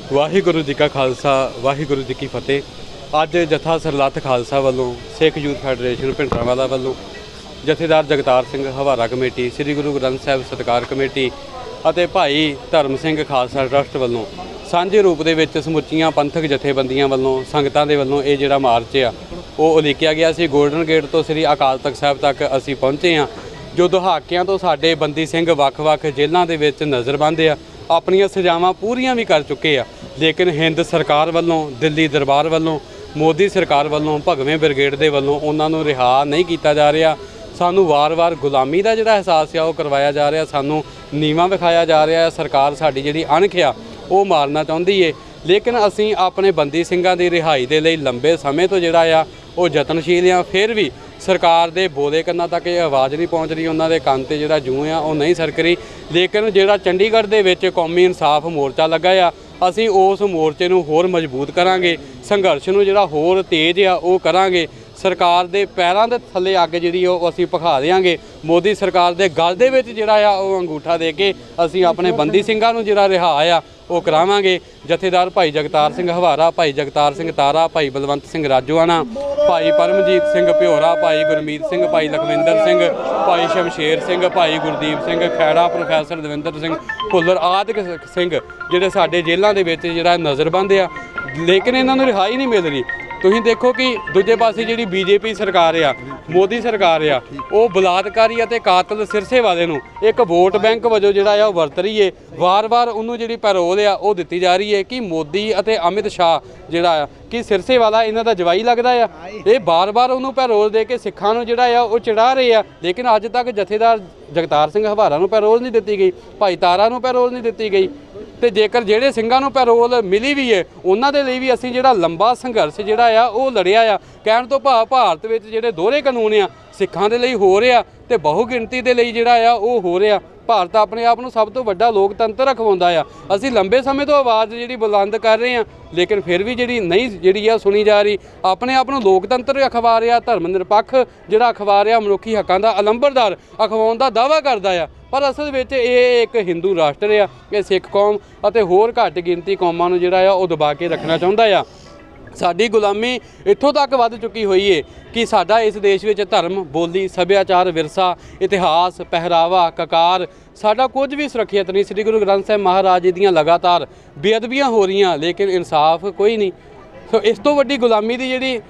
वाहिगुरु जी का खालसा वाहिगुरु जी की फतेह। अज जत्था सरलत खालसा वालों सिख यूथ फैडरेशन भिंडरांवाला वालों जथेदार जगतार सिंह हवारा कमेटी श्री गुरु ग्रंथ साहिब सत्कार कमेटी ਅਤੇ ਭਾਈ ਧਰਮ ਸਿੰਘ ਖਾਲਸਾ ट्रस्ट वालों ਸਾਂਝੇ रूप के ਸਮੁੱਚੀਆਂ पंथक जथेबंदियां वालों संगतां दे वालों ये जिहड़ा मार्च आ वो उलीकिया गया सी। गोल्डन गेट तो श्री अकाल तख्त साहिब तक असी पहुँचे हाँ। जो दहाकियां तो साडे बंदी सिंह ਵੱਖ-ਵੱਖ जेलों के विच नज़रबंद आ, अपनियां सजावां पूरियां भी कर चुके आ, लेकिन हिंद सरकार वालों दिल्ली दरबार वालों मोदी सरकार वालों भगवें ब्रिगेड के वालों उन्होंने रिहा नहीं किया जा रहा। सानू वार-वार गुलामी का जिहड़ा एहसास आ करवाया जा रहा, सानू नीवा विखाया जा रहा है। सरकार साडी जिहड़ी अणख आ वो मारना चाहुंदी है, लेकिन असीं अपने बंदी सिंघां दी रिहाई दे लई लंबे समय तो जिहड़ा आ वो यतनशील आ। फिर भी सरकार दे बोले कन्ना तक ये आवाज़ नहीं पहुँच रही, उन्हां दे कंन ते जिहड़ा जूं आ वो नहीं सरक रही। लेकिन जिहड़ा चंडीगढ़ दे विच कौमी इंसाफ मोर्चा लगा आ, असीं उस मोर्चे नूं होर मजबूत करांगे, संघर्ष नूं जिहड़ा होर तेज़ आ वो करांगे। सरकार दे पैरां दे थल्ले अग जिहड़ी ਉਹ ਅਸੀਂ ਭਖਾ देंगे। मोदी सरकार दे गल दे विच जिहड़ा आ ਉਹ अंगूठा दे के ਅਸੀਂ अपने बंदी ਸਿੰਘਾਂ ਨੂੰ जिहड़ा रिहा आ वो करावांगे। जथेदार भाई जगतार सिंह हवारा, भाई जगतार सिंह तारा, भाई बलवंत सिंह राजोआना, भाई परमजीत सिंह प्योरा, भाई गुरमीत सिंह, भाई लखविंदर सिंह, भाई शमशेर सिंह, भाई गुरदीप सिंह खैड़ा, प्रोफैसर दविंदर सिंह भुੱਲਰ आदि सिंह जिहड़े साडे जेलों के विच जिहड़ा नज़रबंद आ, लेकिन इन्हां नूं रिहाई नहीं मिल रही। तुसीं देखो कि दूजे पासे जिहड़ी बीजेपी सरकार आ, मोदी सरकार आ, वो बलात्कारी ਅਤੇ ਕਾਤਲ सिरसे वाले नूं एक वोट बैंक वजों जिहड़ा आ वरत रही है। वार-वार उन्होंने जिहड़ी पैरोल आ वो दित्ती जा रही है कि मोदी ਅਤੇ अमित शाह जिहड़ा आ कि सिरसे वाला इन्हां दा जवाई लगदा आ। ये बार-बार उन्होंने पैरोल दे के सिखां नूं जिहड़ा आ वो चिढ़ा रहे आ, लेकिन अज तक जथेदार जगतार सिंह हवारा नूं पैरोल नहीं दित्ती गई, भाई तारा नूं पैरोल नहीं दित्ती गई। तो जेकर ਜਿਹੜੇ ਸਿੰਘਾਂ ਨੂੰ ਪੈਰੋਲ मिली भी है ਉਹਨਾਂ ਦੇ ਲਈ ਵੀ ਅਸੀਂ ਜਿਹੜਾ ਲੰਬਾ ਸੰਘਰਸ਼ ਜਿਹੜਾ ਆ ਉਹ ਲੜਿਆ ਆ। ਕਹਿਣ ਤੋਂ ਭਾਵ ਭਾਰਤ ਵਿੱਚ ਜਿਹੜੇ ਦੋਹਰੇ ਕਾਨੂੰਨ ਆ ਸਿੱਖਾਂ ਦੇ ਲਈ ਹੋ ਰਿਹਾ ਤੇ ਬਹੁ ਗਿਣਤੀ ਦੇ ਲਈ ਜਿਹੜਾ ਆ ਉਹ ਹੋ ਰਿਹਾ। ਭਾਰਤ ਆਪਣੇ ਆਪ ਨੂੰ ਸਭ ਤੋਂ ਵੱਡਾ ਲੋਕਤੰਤਰ ਅਖਵਾਉਂਦਾ ਆ। ਅਸੀਂ ਲੰਬੇ ਸਮੇਂ ਤੋਂ ਆਵਾਜ਼ ਜਿਹੜੀ ਬੁਲੰਦ ਕਰ ਰਹੇ ਹਾਂ, ਲੇਕਿਨ ਫਿਰ ਵੀ ਜਿਹੜੀ ਨਹੀਂ ਜਿਹੜੀ ਆ ਸੁਣੀ ਜਾ ਰਹੀ। ਆਪਣੇ ਆਪ ਨੂੰ ਲੋਕਤੰਤਰ ਅਖਬਾਰ ਆ, ਧਰਮ ਨਿਰਪੱਖ ਜਿਹੜਾ ਅਖਬਾਰ ਆ, ਮਨੁੱਖੀ ਹੱਕਾਂ ਦਾ ਅਲੰਬਰਦਾਰ ਅਖਵਾਉਣ ਦਾ ਦਾਅਵਾ ਕਰਦਾ ਆ, ਪਰ ਅਸਲ ਵਿੱਚ ਇਹ ਇੱਕ ਹਿੰਦੂ ਰਾਸ਼ਟਰ ਆ। ਇਹ ਸਿੱਖ ਕੌਮ ਅਤੇ ਹੋਰ ਘੱਟ ਗਿਣਤੀ ਕੌਮਾਂ ਨੂੰ ਜਿਹੜਾ ਆ ਉਹ ਦਬਾ ਕੇ ਰੱਖਣਾ ਚਾਹੁੰਦਾ ਆ। ਸਾਡੀ ਗੁਲਾਮੀ ਇੱਥੋਂ ਤੱਕ ਵੱਧ ਚੁੱਕੀ ਹੋਈ ਹੈ ਕਿ ਸਾਡਾ ਇਸ ਦੇਸ਼ ਵਿੱਚ ਧਰਮ, ਬੋਲੀ, ਸੱਭਿਆਚਾਰ, ਵਿਰਸਾ, ਇਤਿਹਾਸ, ਪਹਿਰਾਵਾ, ਕਕਾਰ ਸਾਡਾ ਕੁਝ ਵੀ ਸੁਰੱਖਿਅਤ ਨਹੀਂ। ਸ੍ਰੀ ਗੁਰੂ ਗ੍ਰੰਥ ਸਾਹਿਬ ਮਹਾਰਾਜ ਜੀ ਦੀਆਂ ਲਗਾਤਾਰ ਬੇਅਦਬੀਆਂ ਹੋ ਰਹੀਆਂ, ਲੇਕਿਨ ਇਨਸਾਫ ਕੋਈ ਨਹੀਂ। ਸੋ ਇਸ ਤੋਂ ਵੱਡੀ ਗੁਲਾਮੀ ਦੀ ਜਿਹੜੀ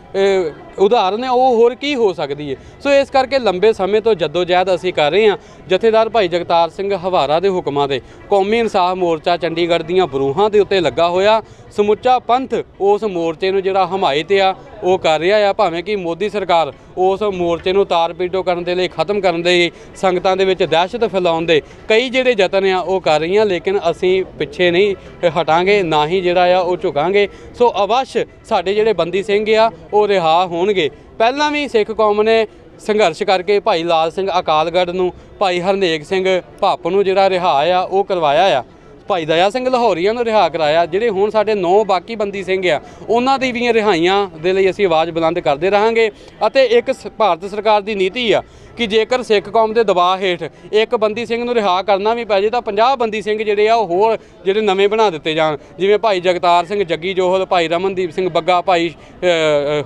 ਉਦਾਹਰਨ ਹੈ ਉਹ ਹੋਰ ਕੀ ਹੋ ਸਕਦੀ ਹੈ। ਸੋ ਇਸ ਕਰਕੇ ਲੰਬੇ ਸਮੇਂ ਤੋਂ ਜਦੋਜਹਿਦ ਅਸੀਂ ਕਰ ਰਹੇ ਹਾਂ। ਜਥੇਦਾਰ ਭਾਈ ਜਗਤਾਰ ਸਿੰਘ ਹਵਾਰਾ ਦੇ ਹੁਕਮਾਂ ਦੇ ਕੌਮੀ ਇਨਸਾਫ ਮੋਰਚਾ ਚੰਡੀਗੜ੍ਹ ਦੀਆਂ ਬਰੂਹਾਂ ਦੇ ਉੱਤੇ ਲੱਗਾ ਹੋਇਆ। ਸਮੁੱਚਾ ਪੰਥ ਉਸ ਮੋਰਚੇ ਨੂੰ ਜਿਹੜਾ ਹਮਾਇਤ ਆ ਉਹ ਕਰ ਰਿਹਾ ਆ। ਭਾਵੇਂ ਕਿ ਮੋਦੀ ਸਰਕਾਰ ਉਸ ਮੋਰਚੇ ਨੂੰ ਤਾਰ ਪੀਟੋ ਕਰਨ ਦੇ ਲਈ, ਖਤਮ ਕਰਨ ਦੇ, ਸੰਗਤਾਂ ਦੇ ਵਿੱਚ ਦਹਿਸ਼ਤ ਫੈਲਾਉਣ ਦੇ ਕਈ ਜਿਹੜੇ ਯਤਨ ਆ ਉਹ ਕਰ ਰਹੀਆਂ, ਲੇਕਿਨ ਅਸੀਂ ਪਿੱਛੇ ਨਹੀਂ ਹਟਾਂਗੇ, ਨਾ ਹੀ ਜਿਹੜਾ ਆ ਉਹ ਝੁਕਾਂਗੇ। ਸੋ ਅਵਸ਼ ਸਾਡੇ ਜਿਹੜੇ ਬੰਦੀ ਸਿੰਘ ਆ ਉਹ ਰਿਹਾ ਹੋਣਗੇ। ਪਹਿਲਾਂ ਵੀ ਸਿੱਖ ਕੌਮ ਨੇ ਸੰਘਰਸ਼ ਕਰਕੇ ਭਾਈ ਲਾਲ ਸਿੰਘ ਅਕਾਲਗੜ੍ਹ ਨੂੰ, ਭਾਈ ਹਰਨੇਕ ਸਿੰਘ ਭੱਪ ਨੂੰ ਜਿਹੜਾ ਰਿਹਾ ਆ ਉਹ ਕਰਵਾਇਆ ਆ। ਭਾਈ ਦਇਆ ਸਿੰਘ ਲਾਹੌਰੀਆਂ ਨੂੰ ਰਿਹਾ ਕਰਾਇਆ। ਜਿਹੜੇ ਹੁਣ ਸਾਡੇ 9 ਬਾਕੀ ਬੰਦੀ ਸਿੰਘ ਆ ਉਹਨਾਂ ਦੀ ਵੀ ਰਿਹਾਈਆਂ ਦੇ ਲਈ ਅਸੀਂ ਆਵਾਜ਼ ਬੁਲੰਦ ਕਰਦੇ ਰਹਾਂਗੇ। ਅਤੇ ਇੱਕ ਭਾਰਤ ਸਰਕਾਰ ਦੀ ਨੀਤੀ ਆ ਕਿ ਜੇਕਰ ਸਿੱਖ ਕੌਮ ਦੇ ਦਬਾਅ ਹੇਠ ਇੱਕ ਬੰਦੀ ਸਿੰਘ ਨੂੰ ਰਿਹਾ ਕਰਨਾ ਵੀ ਪੈ ਜੇ ਤਾਂ 50 ਬੰਦੀ ਸਿੰਘ ਜਿਹੜੇ ਆ ਉਹ ਹੋਰ ਜਿਹੜੇ ਨਵੇਂ ਬਣਾ ਦਿੱਤੇ ਜਾਣ। ਜਿਵੇਂ ਭਾਈ ਜਗਤਾਰ ਸਿੰਘ ਜੱਗੀ ਜੋਹਲ, ਭਾਈ ਰਮਨਦੀਪ ਸਿੰਘ ਬੱਗਾ, ਭਾਈ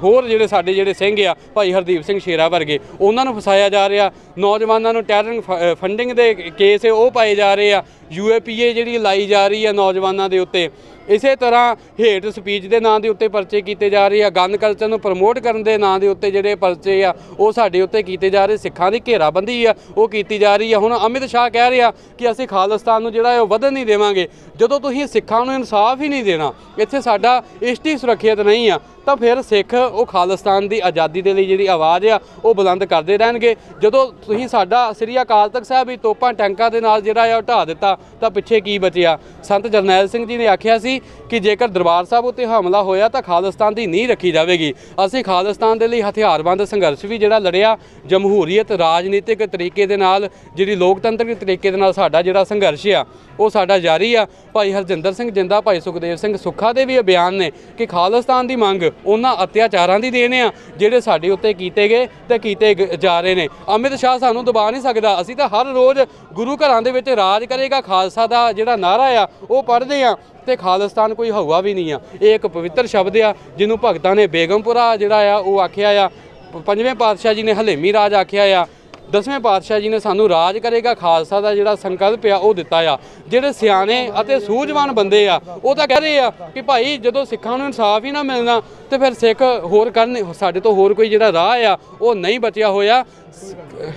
ਹੋਰ ਜਿਹੜੇ ਸਾਡੇ ਜਿਹੜੇ ਸਿੰਘ ਆ, ਭਾਈ ਹਰਦੀਪ ਸਿੰਘ ਸ਼ੇਰਾ ਵਰਗੇ, ਉਹਨਾਂ ਨੂੰ ਫਸਾਇਆ ਜਾ ਰਿਹਾ। ਨੌਜਵਾਨਾਂ ਨੂੰ ਟੈਰਰਿੰਗ ਫੰਡਿੰਗ ਦੇ ਕੇਸ ਉਹ ਪਾਏ ਜਾ ਰਹੇ ਆ। UAPA ਜਿਹੜੀ ਲਾਈ ਜਾ ਰਹੀ ਆ ਨੌਜਵਾਨਾਂ ਦੇ ਉੱਤੇ। ਇਸੇ ਤਰ੍ਹਾਂ ਹੇਟ ਸਪੀਚ ਦੇ ਨਾਂ ਦੇ ਉੱਤੇ ਪਰਚੇ ਕੀਤੇ ਜਾ ਰਹੇ ਆ। ਗਨ ਕਲਚਰ ਨੂੰ ਪ੍ਰਮੋਟ ਕਰਨ ਦੇ ਨਾਂ ਦੇ ਉੱਤੇ ਜਿਹੜੇ ਪਰਚੇ ਆ ਉਹ ਸਾਡੇ ਉੱਤੇ ਕੀਤੇ ਜਾ ਰਹੇ। ਸਿੱਖਾਂ ਦੀ ਘੇਰਾਬੰਦੀ ਆ ਉਹ ਕੀਤੀ ਜਾ ਰਹੀ ਆ। ਹੁਣ ਅਮਿਤ ਸ਼ਾਹ ਕਹਿ ਰਿਹਾ ਕਿ ਅਸੀਂ ਖਾਲਿਸਤਾਨ ਨੂੰ ਜਿਹੜਾ ਉਹ ਵਧਣ ਨਹੀਂ ਦੇਵਾਂਗੇ। ਜਦੋਂ ਤੁਸੀਂ ਸਿੱਖਾਂ ਨੂੰ ਇਨਸਾਫ ਹੀ ਨਹੀਂ ਦੇਣਾ, ਇੱਥੇ ਸਾਡਾ ਇਸ਼ਟੀ ਸੁਰੱਖਿਅਤ ਨਹੀਂ ਆ, ਤਾਂ ਫਿਰ ਸਿੱਖ ਉਹ ਖਾਲਿਸਤਾਨ ਦੀ ਆਜ਼ਾਦੀ ਦੇ ਲਈ ਜਿਹੜੀ ਆਵਾਜ਼ ਆ ਉਹ ਬੁਲੰਦ ਕਰਦੇ ਰਹਿਣਗੇ। ਜਦੋਂ ਤੁਸੀਂ ਸਾਡਾ ਸ੍ਰੀ ਅਕਾਲ ਤਖਤ ਸਾਹਿਬ ਵੀ ਤੋਪਾਂ ਟੈਂਕਾਂ ਦੇ ਨਾਲ ਜਿਹੜਾ ਆ ਉਹ ਢਾਹ ਦਿੱਤਾ ਤਾਂ ਪਿੱਛੇ ਕੀ ਬਚਿਆ। ਸੰਤ ਜਰਨੈਲ ਸਿੰਘ ਜੀ ਨੇ ਆਖਿਆ ਸੀ ਕਿ ਜੇਕਰ ਦਰਬਾਰ ਸਾਹਿਬ ਉੱਤੇ ਹਮਲਾ ਹੋਇਆ ਤਾਂ ਖਾਲਿਸਤਾਨ ਦੀ ਨੀਂਹ ਰੱਖੀ ਜਾਵੇਗੀ। ਅਸੀਂ ਖਾਲਿਸਤਾਨ ਦੇ ਲਈ ਹਥਿਆਰਬੰਦ ਸੰਘਰਸ਼ ਵੀ ਜਿਹੜਾ ਲੜਿਆ। ਜਮਹੂਰੀਅਤ ਰਾਜਨੀਤਿਕ ਤਰੀਕੇ ਦੇ ਨਾਲ, ਜਿਹੜੀ ਲੋਕਤੰਤਰਿਕ ਤਰੀਕੇ ਦੇ ਨਾਲ ਸਾਡਾ ਜਿਹੜਾ ਸੰਘਰਸ਼ ਆ ਉਹ ਸਾਡਾ ਜਾਰੀ ਆ। ਭਾਈ ਹਰਜਿੰਦਰ ਸਿੰਘ ਜਿੰਦਾ, ਭਾਈ ਸੁਖਦੇਵ ਸਿੰਘ ਸੁੱਖਾ ਦੇ ਵੀ ਬਿਆਨ ਨੇ ਕਿ ਖਾਲਿਸਤਾਨ ਦੀ ਮੰਗ ਉਹਨਾਂ ਅਤਿਆਚਾਰਾਂ ਦੀ ਦੇਣ ਆ ਜਿਹੜੇ ਸਾਡੇ ਉੱਤੇ ਕੀਤੇ ਗਏ ਤੇ ਕੀਤੇ ਜਾ ਰਹੇ ਨੇ। ਅਮਿਤ ਸ਼ਾਹ ਸਾਨੂੰ ਦਬਾ ਨਹੀਂ ਸਕਦਾ। ਅਸੀਂ ਤਾਂ ਹਰ ਰੋਜ਼ ਗੁਰੂ ਘਰਾਂ ਦੇ ਵਿੱਚ ਰਾਜ ਕਰੇਗਾ ਖਾਲਸਾ ਦਾ ਜਿਹੜਾ ਨਾਅਰਾ ਆ ਉਹ ਪੜ੍ਹਦੇ ਆ। ਤੇ ਖਾਲਿਸਤਾਨ ਕੋਈ ਹਵਾ ਵੀ ਨਹੀਂ ਆ। ਇਹ ਇੱਕ ਪਵਿੱਤਰ ਸ਼ਬਦ ਆ ਜਿਹਨੂੰ ਭਗਤਾਂ ਨੇ ਬੇਗਮਪੁਰਾ ਜਿਹੜਾ ਆ ਉਹ ਆਖਿਆ ਆ, ਪੰਜਵੇਂ ਪਾਤਸ਼ਾਹ ਜੀ ਨੇ ਹਲੇਮੀ ਰਾਜ ਆਖਿਆ ਆ, 10ਵੇਂ ਪਾਤਸ਼ਾਹ ਜੀ ਨੇ ਸਾਨੂੰ ਰਾਜ ਕਰੇਗਾ ਖਾਲਸਾ ਦਾ ਜਿਹੜਾ ਸੰਕਲਪ ਆ ਉਹ ਦਿੱਤਾ ਆ। ਜਿਹੜੇ ਸਿਆਣੇ ਅਤੇ ਸੂਝਵਾਨ ਬੰਦੇ ਆ ਉਹ ਤਾਂ ਕਹਿ ਰਹੇ ਆ ਕਿ ਭਾਈ ਜਦੋਂ ਸਿੱਖਾਂ ਨੂੰ ਇਨਸਾਫ ਹੀ ਨਾ ਮਿਲਣਾ ਤੇ ਫਿਰ ਸਿੱਖ ਹੋਰ ਕਰਨ, ਸਾਡੇ ਤੋਂ ਹੋਰ ਕੋਈ ਜਿਹੜਾ ਰਾਹ ਆ ਉਹ ਨਹੀਂ ਬਚਿਆ ਹੋਇਆ।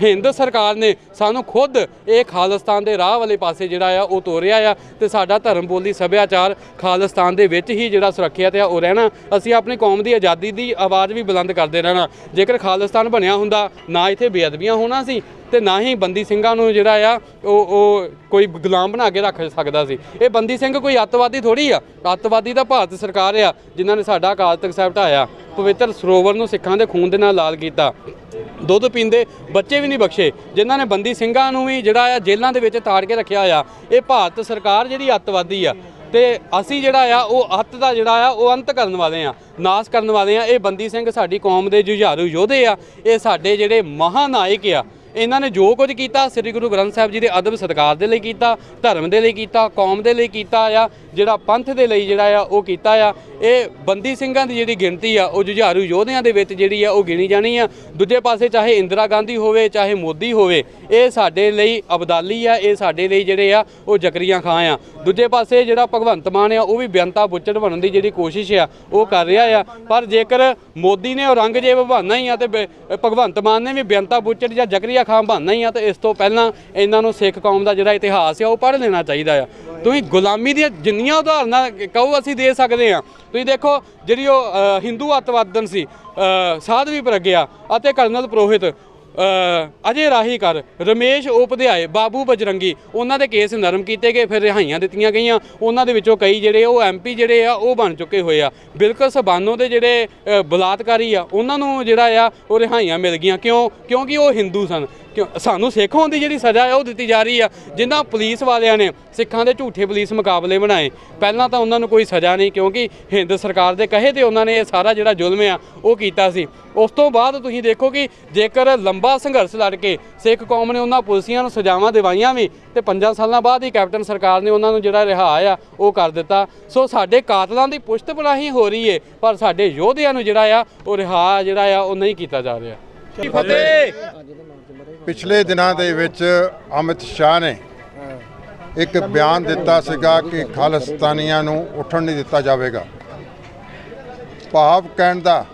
ਹਿੰਦ ਸਰਕਾਰ ਨੇ ਸਾਨੂੰ ਖੁਦ ਇਹ ਖਾਲਿਸਤਾਨ ਦੇ ਰਾਹ ਵਾਲੇ ਪਾਸੇ ਜਿਹੜਾ ਆ ਉਹ ਤੋਰਿਆ ਆ ਤੇ ਸਾਡਾ ਧਰਮ ਬੋਲੀ ਸੱਭਿਆਚਾਰ ਖਾਲਿਸਤਾਨ ਦੇ ਵਿੱਚ ਹੀ ਜਿਹੜਾ ਸੁਰੱਖਿਅਤ ਆ ਉਹ ਰਹਿਣਾ। ਅਸੀਂ ਆਪਣੀ ਕੌਮ ਦੀ ਆਜ਼ਾਦੀ ਦੀ ਆਵਾਜ਼ ਵੀ ਬੁਲੰਦ ਕਰਦੇ ਰਹਿਣਾ। ਜੇਕਰ ਖਾਲਿਸਤਾਨ ਬਣਿਆ ਹੁੰਦਾ ਨਾ ਇੱਥੇ ਬੇਅਦਬੀਆਂ ਹੋਣਾ ਸੀ ਤੇ ਨਾ ਹੀ ਬੰਦੀ ਸਿੰਘਾਂ ਨੂੰ ਜਿਹੜਾ ਆ ਉਹ ਕੋਈ ਗੁਲਾਮ ਬਣਾ ਕੇ ਰੱਖ ਸਕਦਾ ਸੀ। ਇਹ ਬੰਦੀ ਸਿੰਘ ਕੋਈ ਅੱਤਵਾਦੀ ਥੋੜੀ ਆ, ਅੱਤਵਾਦੀ ਤਾਂ ਭਾਰਤ ਸਰਕਾਰ ਆ ਜਿਨ੍ਹਾਂ ਨੇ ਸਾਡਾ ਅਕਾਲ ਤਖਤ ਸਾਹਿਬ ਢਾਇਆ, ਪਵਿੱਤਰ ਸਰੋਵਰ ਨੂੰ ਸਿੱਖਾਂ ਦੇ ਖੂਨ ਦੇ ਨਾਲ ਲਾਲ ਕੀਤਾ, ਦੁੱਧ ਪੀਂਦੇ ਬੱਚੇ ਵੀ ਨਹੀਂ ਬਖਸ਼ੇ, ਜਿਨ੍ਹਾਂ ਨੇ ਬੰਦੀ ਸਿੰਘਾਂ ਨੂੰ ਵੀ ਜਿਹੜਾ ਆ ਜੇਲ੍ਹਾਂ ਦੇ ਵਿੱਚ ਤਾੜ ਕੇ ਰੱਖਿਆ ਆ। ਇਹ ਭਾਰਤ ਸਰਕਾਰ ਜਿਹੜੀ ਅੱਤਵਾਦੀ ਆ ਤੇ ਅਸੀਂ ਜਿਹੜਾ ਆ ਉਹ ਅੱਤ ਦਾ ਜਿਹੜਾ ਆ ਉਹ ਅੰਤ ਕਰਨ ਵਾਲੇ ਆ, ਨਾਸ਼ ਕਰਨ ਵਾਲੇ ਆ। ਇਹ ਬੰਦੀ ਸਿੰਘ ਸਾਡੀ ਕੌਮ ਦੇ ਜੁਝਾਰੂ ਯੋਧੇ ਆ, ਇਹ ਸਾਡੇ ਜਿਹੜੇ ਮਹਾਨਾਇਕ ਆ। ਇਹਨਾਂ ਨੇ ਜੋ ਕੁਝ ਕੀਤਾ ਸ੍ਰੀ ਗੁਰੂ ਗ੍ਰੰਥ ਸਾਹਿਬ ਜੀ ਦੇ ਅਦਬ ਸਤਿਕਾਰ ਦੇ ਲਈ ਕੀਤਾ, ਧਰਮ ਦੇ ਲਈ ਕੀਤਾ, ਕੌਮ ਦੇ ਲਈ ਕੀਤਾ ਆ, ਜਿਹੜਾ ਪੰਥ ਦੇ ਲਈ ਜਿਹੜਾ ਆ ਉਹ ਕੀਤਾ ਆ। ਇਹ ਬੰਦੀ ਸਿੰਘਾਂ ਦੀ ਜਿਹੜੀ ਗਿਣਤੀ ਆ ਉਹ ਜੁਝਾਰੂ ਯੋਧਿਆਂ ਦੇ ਵਿੱਚ ਜਿਹੜੀ ਆ ਉਹ ਗਿਣੀ ਜਾਣੀ ਆ। ਦੂਜੇ ਪਾਸੇ ਚਾਹੇ ਇੰਦਰਾ ਗਾਂਧੀ ਹੋਵੇ ਚਾਹੇ ਮੋਦੀ ਹੋਵੇ, ਇਹ ਸਾਡੇ ਲਈ ਅਬਦਾਲੀ ਆ, ਇਹ ਸਾਡੇ ਲਈ ਜਿਹੜੇ ਆ ਉਹ ਜ਼ਕਰੀਆ ਖਾਂ ਆ। ਦੂਜੇ ਪਾਸੇ ਜਿਹੜਾ ਭਗਵੰਤ ਮਾਨ ਆ ਉਹ ਵੀ ਬੇਅੰਤਾ ਬੁੱਚੜ ਬਣਨ ਦੀ ਜਿਹੜੀ ਕੋਸ਼ਿਸ਼ ਆ ਉਹ ਕਰ ਰਿਹਾ ਆ। ਪਰ ਜੇਕਰ ਮੋਦੀ ਨੇ ਔਰੰਗਜ਼ੇਬ ਬਣਨਾ ਹੀ ਆ ਤੇ ਭਗਵੰਤ ਮਾਨ ਨੇ ਵੀ ਬੇਅੰਤਾ ਬੁੱਚੜ ਜਾਂ ਜ਼ਕਰੀਆ ਖਾਂ ਬਣਨਾ ਹੀ ਆ, ਤੇ ਇਸ ਤੋਂ ਪਹਿਲਾਂ ਇਹਨਾਂ ਨੂੰ ਸਿੱਖ ਕੌਮ ਦਾ ਜਿਹੜਾ ਇਤਿਹਾਸ ਆ ਉਹ ਪੜ੍ਹ ਲੈਣਾ ਚਾਹੀਦਾ ਆ। ਤੁਸੀਂ ਗੁਲਾਮੀ ਦੀਆਂ ਜਿੰਨੀਆਂ ਉਦਾਹਰਨਾਂ ਕਹੋ ਅਸੀਂ ਦੇ ਸਕਦੇ ਹਾਂ। ਤੁਸੀਂ ਦੇਖੋ ਜਿਹੜੀ ਉਹ ਹਿੰਦੂ ਅੱਤਵਾਦਨ ਸੀ ਸਾਧਵੀ ਪ੍ਰਗਿਆ ਅਤੇ ਕਰਨਲ ਪ੍ਰੋਹਿਤ, ਅਜੇ ਰਾਹੀ ਕਰ, ਰਮੇਸ਼ ਉਪਧਿਆਏ, ਬਾਬੂ ਬਜਰੰਗੀ, ਉਹਨਾਂ ਦੇ ਕੇਸ ਨਰਮ ਕੀਤੇ ਗਏ, ਫਿਰ ਰਿਹਾਈਆਂ ਦਿੱਤੀਆਂ ਗਈਆਂ। ਉਹਨਾਂ ਦੇ ਵਿੱਚੋਂ ਕਈ ਜਿਹੜੇ ਉਹ MP ਜਿਹੜੇ ਆ ਉਹ ਬਣ ਚੁੱਕੇ ਹੋਏ ਆ। ਬਿਲਕੁਲ ਸਬਾਨੋ ਦੇ ਜਿਹੜੇ ਬਲਾਤਕਾਰੀ ਆ ਉਹਨਾਂ ਨੂੰ ਜਿਹੜਾ ਆ ਉਹ ਰਿਹਾਈਆਂ ਮਿਲ ਗਈਆਂ। ਕਿਉਂਕਿ ਉਹ ਹਿੰਦੂ ਸਨ। ਸਾਨੂੰ ਸਿੱਖ ਹੋਣ ਦੀ ਜਿਹੜੀ ਸਜ਼ਾ ਹੈ ਉਹ ਦਿੱਤੀ ਜਾ ਰਹੀ ਆ। ਜਿਨ੍ਹਾਂ ਪੁਲਿਸ ਵਾਲਿਆਂ ਨੇ ਸਿੱਖਾਂ ਦੇ ਝੂਠੇ ਪੁਲਿਸ ਮੁਕਾਬਲੇ ਬਣਾਏ, ਪਹਿਲਾਂ ਤਾਂ ਉਹਨਾਂ ਨੂੰ ਕੋਈ ਸਜ਼ਾ ਨਹੀਂ, ਕਿਉਂਕਿ ਹਿੰਦ ਸਰਕਾਰ ਦੇ ਕਹੇ ਤੇ ਉਹਨਾਂ ਨੇ ਇਹ ਸਾਰਾ ਜਿਹੜਾ ਜ਼ੁਲਮ ਆ ਉਹ ਕੀਤਾ ਸੀ। ਉਸ ਤੋਂ ਬਾਅਦ ਤੁਸੀਂ ਦੇਖੋ ਕਿ ਜੇਕਰ ਲੰਬਾ ਸੰਘਰਸ਼ ਲੜ ਕੇ ਸਿੱਖ ਕੌਮ ਨੇ ਉਹਨਾਂ ਪੁਲਿਸੀਆਂ ਨੂੰ ਸਜ਼ਾਵਾਂ ਦਿਵਾਈਆਂ ਵੀ ਤੇ 5 ਸਾਲਾਂ ਬਾਅਦ ਹੀ ਕੈਪਟਨ ਸਰਕਾਰ ਨੇ ਉਹਨਾਂ ਨੂੰ ਜਿਹੜਾ ਰਿਹਾ ਆ ਉਹ ਕਰ ਦਿੱਤਾ। ਸੋ ਸਾਡੇ ਕਾਤਲਾਂ ਦੀ ਪੁਸ਼ਤ ਪਨਾਹੀ ਹੋ ਰਹੀ ਹੈ, ਪਰ ਸਾਡੇ ਯੋਧਿਆਂ ਨੂੰ ਜਿਹੜਾ ਆ ਉਹ ਰਿਹਾ ਜਿਹੜਾ ਆ ਉਹ ਨਹੀਂ ਕੀਤਾ ਜਾ ਰਿਹਾ। ਪਿਛਲੇ ਦਿਨਾਂ ਦੇ ਵਿੱਚ ਅਮਿਤ ਸ਼ਾਹ ਨੇ ਇੱਕ ਬਿਆਨ ਦਿੱਤਾ ਸੀਗਾ ਕਿ ਖਾਲਿਸਤਾਨੀਆਂ ਨੂੰ ਉੱਠਣ ਨਹੀਂ ਦਿੱਤਾ ਜਾਵੇਗਾ। ਭਾਵ ਕਹਿਣ ਦਾ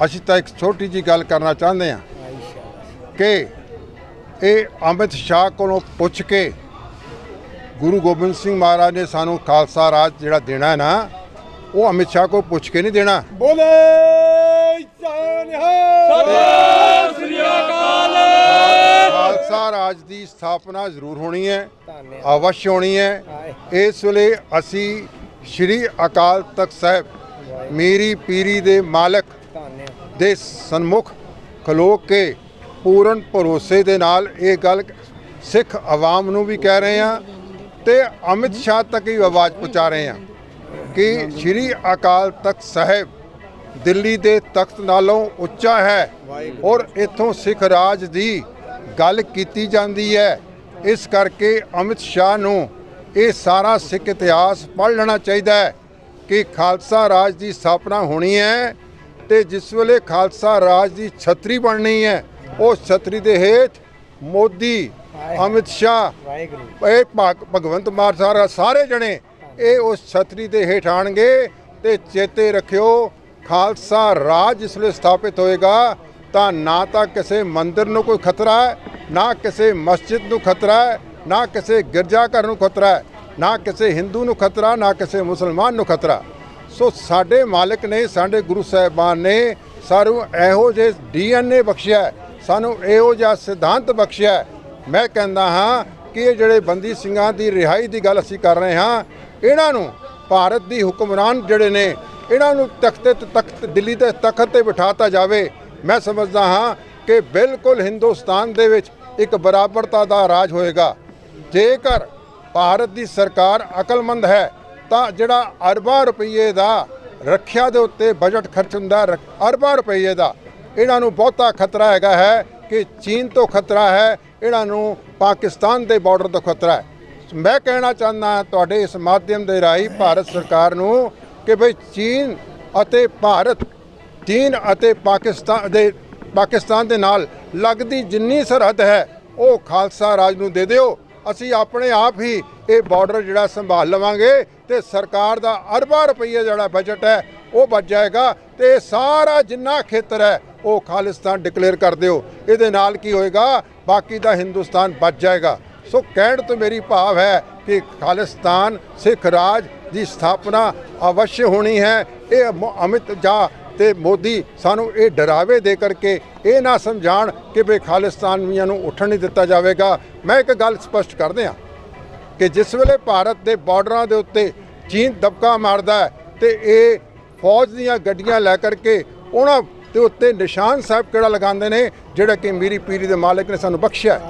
ਅਸੀਂ ਤਾਂ ਇੱਕ ਛੋਟੀ ਜੀ ਗੱਲ ਕਰਨਾ ਚਾਹੁੰਦੇ ਹਾਂ ਕਿ ਇਹ ਅਮਿਤ ਸ਼ਾਹ ਕੋਲੋਂ ਪੁੱਛ ਕੇ ਗੁਰੂ ਗੋਬਿੰਦ ਸਿੰਘ ਮਹਾਰਾਜ ਨੇ ਸਾਨੂੰ ਖਾਲਸਾ ਰਾਜ ਜਿਹੜਾ ਦੇਣਾ ਹੈ ਨਾ, ਉਹ ਅਮਿਤ ਸ਼ਾਹ ਕੋਲ ਪੁੱਛ ਕੇ ਨਹੀਂ ਦੇਣਾ। ਬੋਲੇ ਸਤਿ ਸ੍ਰੀ ਅਕਾਲ। ਖਾਲਸਾ ਰਾਜ ਦੀ ਸਥਾਪਨਾ ਜ਼ਰੂਰ ਹੋਣੀ ਹੈ, ਅਵਸ਼ ਹੋਣੀ ਹੈ। ਇਸ ਵੇਲੇ ਅਸੀਂ ਸ਼੍ਰੀ ਅਕਾਲ ਤਖਤ ਸਾਹਿਬ ਮੇਰੀ ਪੀਰੀ ਦੇ ਮਾਲਕ ਦੇ ਸਨਮੁਖ ਖਲੋ ਕੇ ਪੂਰਨ ਭਰੋਸੇ ਦੇ ਨਾਲ ਇਹ ਗੱਲ ਸਿੱਖ ਆਵਾਮ ਨੂੰ ਵੀ ਕਹਿ ਰਹੇ ਹਾਂ ਤੇ ਅਮਿਤ ਸ਼ਾਹ ਤੱਕ ਹੀ ਆਵਾਜ਼ ਪਹੁੰਚਾ ਰਹੇ ਹਾਂ ਕਿ ਸ਼੍ਰੀ ਅਕਾਲ ਤਖਤ ਸਾਹਿਬ ਦਿੱਲੀ ਦੇ ਤਖਤ ਨਾਲੋਂ ਉੱਚਾ ਹੈ ਔਰ ਇੱਥੋਂ ਸਿੱਖ ਰਾਜ ਦੀ ਗੱਲ ਕੀਤੀ ਜਾਂਦੀ ਹੈ। ਇਸ ਕਰਕੇ ਅਮਿਤ ਸ਼ਾਹ ਨੂੰ ਇਹ ਸਾਰਾ ਸਿੱਖ ਇਤਿਹਾਸ ਪੜ੍ਹ ਲੈਣਾ ਚਾਹੀਦਾ ਹੈ ਕਿ ਖਾਲਸਾ ਰਾਜ ਦੀ ਸਥਾਪਨਾ ਹੋਣੀ ਹੈ ਤੇ ਜਿਸ ਵੇਲੇ ਖਾਲਸਾ ਰਾਜ ਦੀ ਛਤਰੀ ਬਣਨੀ ਹੈ, ਉਸ ਛਤਰੀ ਦੇ ਹੇਠ ਮੋਦੀ, ਅਮਿਤ ਸ਼ਾਹ, ਇਹ ਭਗਵੰਤ ਮਾਨ ਸਾਰੇ ਜਣੇ ਇਹ ਉਸ ਛਤਰੀ ਦੇ ਹੇਠ ਆਣਗੇ। ਤੇ ਚੇਤੇ ਰੱਖਿਓ, ਖਾਲਸਾ ਰਾਜ ਜਿਸ ਵੇਲੇ ਸਥਾਪਿਤ ਹੋਏਗਾ ਤਾਂ ਨਾ ਤਾਂ ਕਿਸੇ ਮੰਦਿਰ ਨੂੰ ਕੋਈ ਖਤਰਾ ਹੈ, ਨਾ ਕਿਸੇ ਮਸਜਿਦ ਨੂੰ ਖਤਰਾ ਹੈ, ਨਾ ਕਿਸੇ ਗਿਰਜਾ ਘਰ ਨੂੰ ਖਤਰਾ ਹੈ, ਨਾ ਕਿਸੇ ਹਿੰਦੂ ਨੂੰ ਖਤਰਾ, ਨਾ ਕਿਸੇ ਮੁਸਲਮਾਨ ਨੂੰ ਖਤਰਾ। ਸੋ ਸਾਡੇ ਮਾਲਕ ਨੇ, ਸਾਡੇ ਗੁਰੂ ਸਾਹਿਬਾਨ ਨੇ ਸਾਨੂੰ ਇਹੋ ਜਿਹੇ DNA ਬਖਸ਼ਿਆ, ਸਾਨੂੰ ਇਹੋ ਜਿਹਾ ਸਿਧਾਂਤ ਬਖਸ਼ਿਆ। ਮੈਂ ਕਹਿੰਦਾ ਹਾਂ ਕਿ ਇਹ ਜਿਹੜੇ ਬੰਦੀ ਸਿੰਘਾਂ ਦੀ ਰਿਹਾਈ ਦੀ ਗੱਲ ਅਸੀਂ ਕਰ ਰਹੇ ਹਾਂ, ਇਹਨਾਂ ਨੂੰ ਭਾਰਤ ਦੀ ਹੁਕਮਰਾਨ ਜਿਹੜੇ ਨੇ ਇਹਨਾਂ ਨੂੰ ਤਖਤ ਦਿੱਲੀ ਦੇ ਤਖਤ ਤੇ ਬਿਠਾਤਾ ਜਾਵੇ। ਮੈਂ ਸਮਝਦਾ ਹਾਂ ਕਿ ਬਿਲਕੁਲ ਹਿੰਦੁਸਤਾਨ ਦੇ ਵਿੱਚ ਇੱਕ ਬਰਾਬਰਤਾ ਦਾ ਰਾਜ ਹੋਏਗਾ। ਜੇਕਰ ਭਾਰਤ ਦੀ ਸਰਕਾਰ ਅਕਲਮੰਦ ਹੈ ਤਾਂ ਜਿਹੜਾ ਅਰਬਾਂ ਰੁਪਈਏ ਦਾ ਰੱਖਿਆ ਦੇ ਉੱਤੇ ਬਜਟ ਖਰਚ ਹੁੰਦਾ, ਅਰਬਾਂ ਰੁਪਈਏ ਦਾ, ਇਹਨਾਂ ਨੂੰ ਬਹੁਤਾ ਖਤਰਾ ਹੈਗਾ ਹੈ ਕਿ ਚੀਨ ਤੋਂ ਖਤਰਾ ਹੈ, ਇਹਨਾਂ ਨੂੰ ਪਾਕਿਸਤਾਨ ਦੇ ਬਾਰਡਰ ਤੋਂ ਖਤਰਾ ਹੈ। ਮੈਂ ਕਹਿਣਾ ਚਾਹੁੰਦਾ ਹਾਂ ਤੁਹਾਡੇ ਇਸ ਮਾਧਿਅਮ ਦੇ ਰਾਹੀਂ ਭਾਰਤ ਸਰਕਾਰ ਨੂੰ ਕਿ ਭਈ ਚੀਨ ਅਤੇ ਪਾਕਿਸਤਾਨ ਦੇ ਨਾਲ ਲੱਗਦੀ ਜਿੰਨੀ ਸਰਹੱਦ ਹੈ ਉਹ ਖਾਲਸਾ ਰਾਜ ਨੂੰ ਦੇ ਦਿਓ। ਅਸੀਂ ਆਪਣੇ ਆਪ ਹੀ ਇਹ ਬਾਰਡਰ ਜਿਹੜਾ ਸੰਭਾਲ ਲਵਾਂਗੇ ਤੇ ਸਰਕਾਰ ਦਾ ਅਰਬਾਂ ਰੁਪਈਏ ਜਿਹੜਾ ਬਜਟ ਹੈ ਉਹ ਬਚ ਜਾਏਗਾ ਤੇ ਸਾਰਾ ਜਿੰਨਾ ਖੇਤਰ ਹੈ ਉਹ ਖਾਲਿਸਤਾਨ ਡਿਕਲੇਅਰ ਕਰ ਦਿਓ। ਇਹਦੇ ਨਾਲ ਕੀ ਹੋਏਗਾ, ਬਾਕੀ ਦਾ ਹਿੰਦੁਸਤਾਨ ਬਚ ਜਾਏਗਾ। ਸੋ ਕਹਿਣ ਤੋਂ ਮੇਰੀ ਭਾਵ ਹੈ ਕਿ ਖਾਲਿਸਤਾਨ ਸਿੱਖ ਰਾਜ ਦੀ ਸਥਾਪਨਾ ਅਵਸ਼ ਹੋਣੀ ਹੈ। ਇਹ ਅਮਿਤ ਜਾ ਤੇ ਮੋਦੀ ਸਾਨੂੰ ਇਹ ਡਰਾਵੇ ਦੇ ਕਰਕੇ ਇਹ ਨਾ ਸਮਝਾਣ ਕਿ ਬਈ ਖਾਲਿਸਤਾਨੀਆਂ ਨੂੰ ਉੱਠਣ ਨਹੀਂ ਦਿੱਤਾ ਜਾਵੇਗਾ। ਮੈਂ ਇੱਕ ਗੱਲ ਸਪਸ਼ਟ ਕਰ ਦਿਆਂ ਕਿ ਜਿਸ ਵੇਲੇ ਭਾਰਤ ਦੇ ਬਾਰਡਰਾਂ ਦੇ ਉੱਤੇ ਚੀਨ ਦਬਕਾ ਮਾਰਦਾ ਹੈ ਤੇ ਇਹ ਫੌਜ ਦੀਆਂ ਗੱਡੀਆਂ ਲੈ ਕਰਕੇ ਉਹਨਾਂ ਦੇ ਉੱਤੇ ਨਿਸ਼ਾਨ ਸਾਹਿਬ ਕਿਹੜਾ ਲਗਾਉਂਦੇ ਨੇ, ਜਿਹੜਾ ਕਿ ਮੀਰੀ ਪੀਰੀ ਦੇ ਮਾਲਕ ਨੇ ਸਾਨੂੰ ਬਖਸ਼ਿਆ।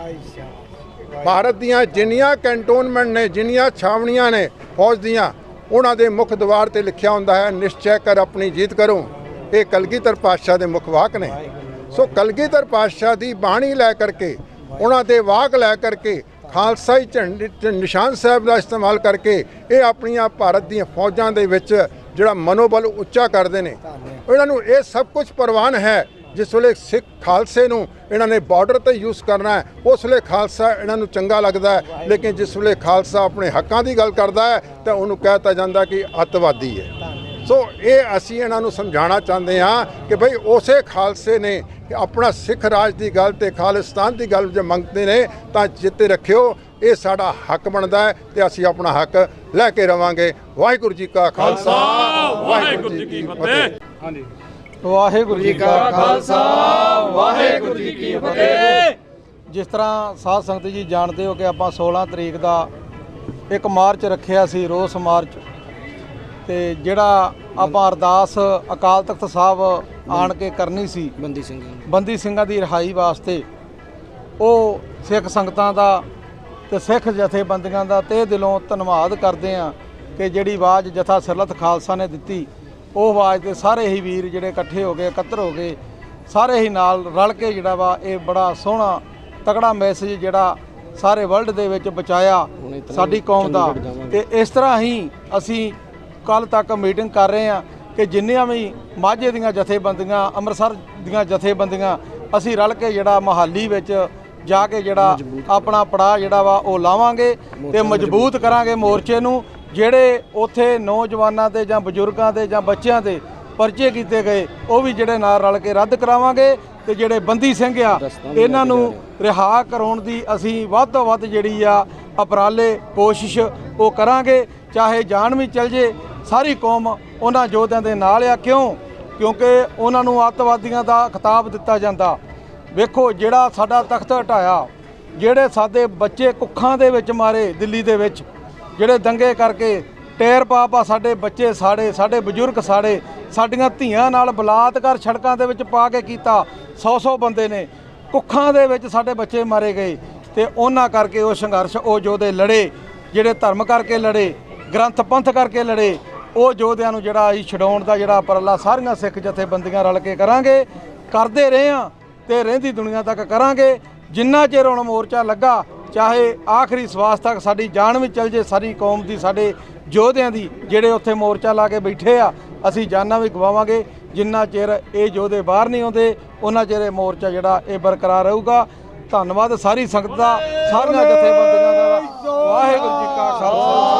ਭਾਰਤ ਦੀਆਂ ਜਿੰਨੀਆਂ ਕੈਂਟੋਨਮੈਂਟ ਨੇ, ਜਿੰਨੀਆਂ ਛਾਵਣੀਆਂ ਨੇ ਫੌਜ ਦੀਆਂ, ਉਹਨਾਂ ਦੇ ਮੁੱਖ ਦੁਆਰ ਤੇ ਲਿਖਿਆ ਹੁੰਦਾ ਹੈ ਨਿਸ਼ਚੈ ਕਰ ਆਪਣੀ ਜੀਤ ਕਰੋ। ਇਹ ਕਲਗੀਧਰ ਪਾਤਸ਼ਾਹ ਦੇ ਮੁੱਖ ਵਾਕ ਨੇ। ਸੋ ਕਲਗੀਧਰ ਪਾਤਸ਼ਾਹ ਦੀ ਬਾਣੀ ਲੈ ਕਰਕੇ, ਉਹਨਾਂ ਦੇ ਵਾਕ ਲੈ ਕਰਕੇ, ਖਾਲਸਾਈ ਝੰਡੇ ਨਿਸ਼ਾਨ ਸਾਹਿਬ ਦਾ ਇਸਤੇਮਾਲ ਕਰਕੇ ਇਹ ਆਪਣੀਆਂ ਭਾਰਤ ਦੀਆਂ ਫੌਜਾਂ ਦੇ ਵਿੱਚ ਜਿਹੜਾ ਮਨੋਬਲ ਉੱਚਾ ਕਰਦੇ ਨੇ। ਇਹਨਾਂ ਨੂੰ ਇਹ ਸਭ ਕੁਝ ਪ੍ਰਵਾਨ ਹੈ। ਜਿਸ ਵੇਲੇ ਸਿੱਖ ਖਾਲਸੇ ਨੂੰ ਇਹਨਾਂ ਨੇ ਬਾਰਡਰ ਤੇ ਯੂਜ਼ ਕਰਨਾ ਹੈ ਉਸ ਵੇਲੇ ਖਾਲਸਾ ਇਹਨਾਂ ਨੂੰ ਚੰਗਾ ਲੱਗਦਾ ਹੈ, ਲੇਕਿਨ ਜਿਸ ਵੇਲੇ ਖਾਲਸਾ ਆਪਣੇ ਹੱਕਾਂ ਦੀ ਗੱਲ ਕਰਦਾ ਹੈ ਤਾਂ ਉਹਨੂੰ ਕਹਿ ਦਿੱਤਾ ਜਾਂਦਾ ਕਿ ਅੱਤਵਾਦੀ ਹੈ। ਸੋ ਇਹ ਅਸੀਂ ਇਹਨਾਂ ਨੂੰ ਸਮਝਾਉਣਾ ਚਾਹੁੰਦੇ ਹਾਂ ਕਿ ਭਈ ਉਸੇ ਖਾਲਸੇ ਨੇ ਆਪਣਾ ਸਿੱਖ ਰਾਜ ਦੀ ਗੱਲ ਤੇ ਖਾਲਿਸਤਾਨ ਦੀ ਗੱਲ ਜੇ ਮੰਗਦੇ ਨੇ ਤਾਂ ਜਿੱਤੇ ਰੱਖਿਓ, ਇਹ ਸਾਡਾ ਹੱਕ ਬਣਦਾ ਹੈ ਤੇ ਅਸੀਂ ਆਪਣਾ ਹੱਕ ਲੈ ਕੇ ਰਵਾਂਗੇ। ਵਾਹਿਗੁਰੂ ਜੀ ਕਾ ਖਾਲਸਾ, ਵਾਹਿਗੁਰੂ ਜੀ ਕੀ ਫਤਿਹ। ਹਾਂਜੀ, ਵਾਹਿਗੁਰੂ ਜੀ ਕਾ ਖਾਲਸਾ, ਵਾਹਿਗੁਰੂ ਜੀ ਕੀ ਫਤਿਹ। ਜਿਸ ਤਰ੍ਹਾਂ ਸਾਧ ਸੰਗਤ ਜੀ ਜਾਣਦੇ ਹੋ ਕਿ ਆਪਾਂ 16 ਤਰੀਕ ਦਾ ਇੱਕ ਮਾਰਚ ਰੱਖਿਆ ਸੀ, ਰੋਸ ਮਾਰਚ, ਤੇ ਜਿਹੜਾ ਆਪਾਂ ਅਰਦਾਸ ਅਕਾਲ ਤਖਤ ਸਾਹਿਬ ਆਣ ਕੇ ਕਰਨੀ ਸੀ ਬੰਦੀ ਸਿੰਘਾਂ ਦੀ ਰਿਹਾਈ ਵਾਸਤੇ, ਉਹ ਸਿੱਖ ਸੰਗਤਾਂ ਦਾ ਤੇ ਸਿੱਖ ਜਥੇਬੰਦੀਆਂ ਦਾ ਤਹਿ ਦਿਲੋਂ ਧੰਨਵਾਦ ਕਰਦੇ ਹਾਂ ਕਿ ਜਿਹੜੀ ਆਵਾਜ਼ ਜਥਾ ਸਰਲਤ ਖਾਲਸਾ ਨੇ ਦਿੱਤੀ, ਉਹ ਆਵਾਜ਼ ਤੇ ਸਾਰੇ ਹੀ ਵੀਰ ਜਿਹੜੇ ਇਕੱਠੇ ਹੋ ਗਏ, ਇਕੱਤਰ ਹੋ ਗਏ, ਸਾਰੇ ਹੀ ਨਾਲ ਰਲ ਕੇ ਜਿਹੜਾ ਵਾ ਇਹ ਬੜਾ ਸੋਹਣਾ ਤਕੜਾ ਮੈਸੇਜ ਜਿਹੜਾ ਸਾਰੇ ਵਰਲਡ ਦੇ ਵਿੱਚ ਪਹੁੰਚਾਇਆ ਸਾਡੀ ਕੌਮ ਦਾ। ਤੇ ਇਸ ਤਰ੍ਹਾਂ ਹੀ ਅਸੀਂ ਕੱਲ ਤੱਕ ਮੀਟਿੰਗ ਕਰ ਰਹੇ ਹਾਂ ਕਿ ਜਿੰਨੀਆਂ ਵੀ ਮਾਝੇ ਦੀਆਂ ਜਥੇਬੰਦੀਆਂ, ਅੰਮ੍ਰਿਤਸਰ ਦੀਆਂ ਜਥੇਬੰਦੀਆਂ, ਅਸੀਂ ਰਲ ਕੇ ਜਿਹੜਾ ਮੋਹਾਲੀ ਵਿੱਚ ਜਾ ਕੇ ਜਿਹੜਾ ਆਪਣਾ ਪੜਾਅ ਜਿਹੜਾ ਵਾ ਉਹ ਲਾਵਾਂਗੇ ਤੇ ਮਜ਼ਬੂਤ ਕਰਾਂਗੇ ਮੋਰਚੇ ਨੂੰ। ਜਿਹੜੇ ਉੱਥੇ ਨੌਜਵਾਨਾਂ ਦੇ ਜਾਂ ਬਜ਼ੁਰਗਾਂ ਦੇ ਜਾਂ ਬੱਚਿਆਂ ਦੇ ਪਰਚੇ ਕੀਤੇ ਗਏ ਉਹ ਵੀ ਜਿਹੜੇ ਨਾਲ ਰਲ ਕੇ ਰੱਦ ਕਰਾਵਾਂਗੇ ਤੇ ਜਿਹੜੇ ਬੰਦੀ ਸਿੰਘ ਆ ਇਹਨਾਂ ਨੂੰ ਰਿਹਾ ਕਰਾਉਣ ਦੀ ਅਸੀਂ ਵੱਧ ਤੋਂ ਵੱਧ ਜਿਹੜੀ ਆ ਉਪਰਾਲੇ ਕੋਸ਼ਿਸ਼ ਉਹ ਕਰਾਂਗੇ। ਚਾਹੇ ਜਾਨ ਵੀ ਚਲ ਜੇ, ਸਾਰੀ ਕੌਮ ਉਹਨਾਂ ਯੋਧਿਆਂ ਦੇ ਨਾਲ ਆ। ਕਿਉਂਕਿ ਉਹਨਾਂ ਨੂੰ ਅੱਤਵਾਦੀਆਂ ਦਾ ਖਿਤਾਬ ਦਿੱਤਾ ਜਾਂਦਾ। ਵੇਖੋ ਜਿਹੜਾ ਸਾਡਾ ਤਖਤ ਹਟਾਇਆ, ਜਿਹੜੇ ਸਾਡੇ ਬੱਚੇ ਕੁੱਖਾਂ ਦੇ ਵਿੱਚ ਮਾਰੇ ਦਿੱਲੀ ਦੇ ਵਿੱਚ, ਜਿਹੜੇ ਦੰਗੇ ਕਰਕੇ ਟਾਇਰ ਪਾ ਸਾਡੇ ਬੱਚੇ ਸਾੜੇ, ਸਾਡੇ ਬਜ਼ੁਰਗ ਸਾੜੇ, ਸਾਡੀਆਂ ਧੀਆਂ ਨਾਲ ਬਲਾਤਕਾਰ ਸੜਕਾਂ ਦੇ ਵਿੱਚ ਪਾ ਕੇ ਕੀਤਾ। 100 ਬੰਦੇ ਨੇ ਕੁੱਖਾਂ ਦੇ ਵਿੱਚ ਸਾਡੇ ਬੱਚੇ ਮਾਰੇ ਗਏ ਤੇ ਉਹਨਾਂ ਕਰਕੇ ਉਹ ਸੰਘਰਸ਼ ਉਹ ਯੋਧੇ ਲੜੇ, ਜਿਹੜੇ ਧਰਮ ਕਰਕੇ ਲੜੇ, ਗ੍ਰੰਥ ਪੰਥ ਕਰਕੇ ਲੜੇ। ਉਹ ਯੋਧਿਆਂ ਨੂੰ ਜਿਹੜਾ ਅਸੀਂ ਛਡਾਉਣ ਦਾ ਜਿਹੜਾ ਉਪਰਾਲਾ ਸਾਰੀਆਂ ਸਿੱਖ ਜਥੇਬੰਦੀਆਂ ਰਲ ਕੇ ਕਰਾਂਗੇ, ਕਰਦੇ ਰਹੇ ਹਾਂ ਤੇ ਰਹਿੰਦੀ ਦੁਨੀਆ ਤੱਕ ਕਰਾਂਗੇ। ਜਿੰਨਾ ਚਿਰ ਹੁਣ ਮੋਰਚਾ ਲੱਗਾ, ਚਾਹੇ ਆਖਰੀ ਸਵਾਸ ਤੱਕ ਸਾਡੀ ਜਾਨ ਵੀ ਚਲ ਜੇ, ਸਾਰੀ ਕੌਮ ਦੀ, ਸਾਡੇ ਯੋਧਿਆਂ ਦੀ, ਜਿਹੜੇ ਉੱਥੇ ਮੋਰਚਾ ਲਾ ਕੇ ਬੈਠੇ ਆ, ਅਸੀਂ ਜਾਨਾਂ ਵੀ ਗਵਾਵਾਂਗੇ। ਜਿੰਨਾ ਚਿਰ ਇਹ ਯੋਧੇ ਬਾਹਰ ਨਹੀਂ ਆਉਂਦੇ ਉਹਨਾਂ ਚਿਰ ਇਹ ਮੋਰਚਾ ਜਿਹੜਾ ਇਹ ਬਰਕਰਾਰ ਰਹੂਗਾ। ਧੰਨਵਾਦ ਸਾਰੀ ਸੰਗਤ ਦਾ, ਸਾਰੀਆਂ ਜਥੇਬੰਦੀਆਂ ਦਾ। ਵਾਹਿਗੁਰੂ ਜੀ ਕਾ ਖਾਲਸਾ।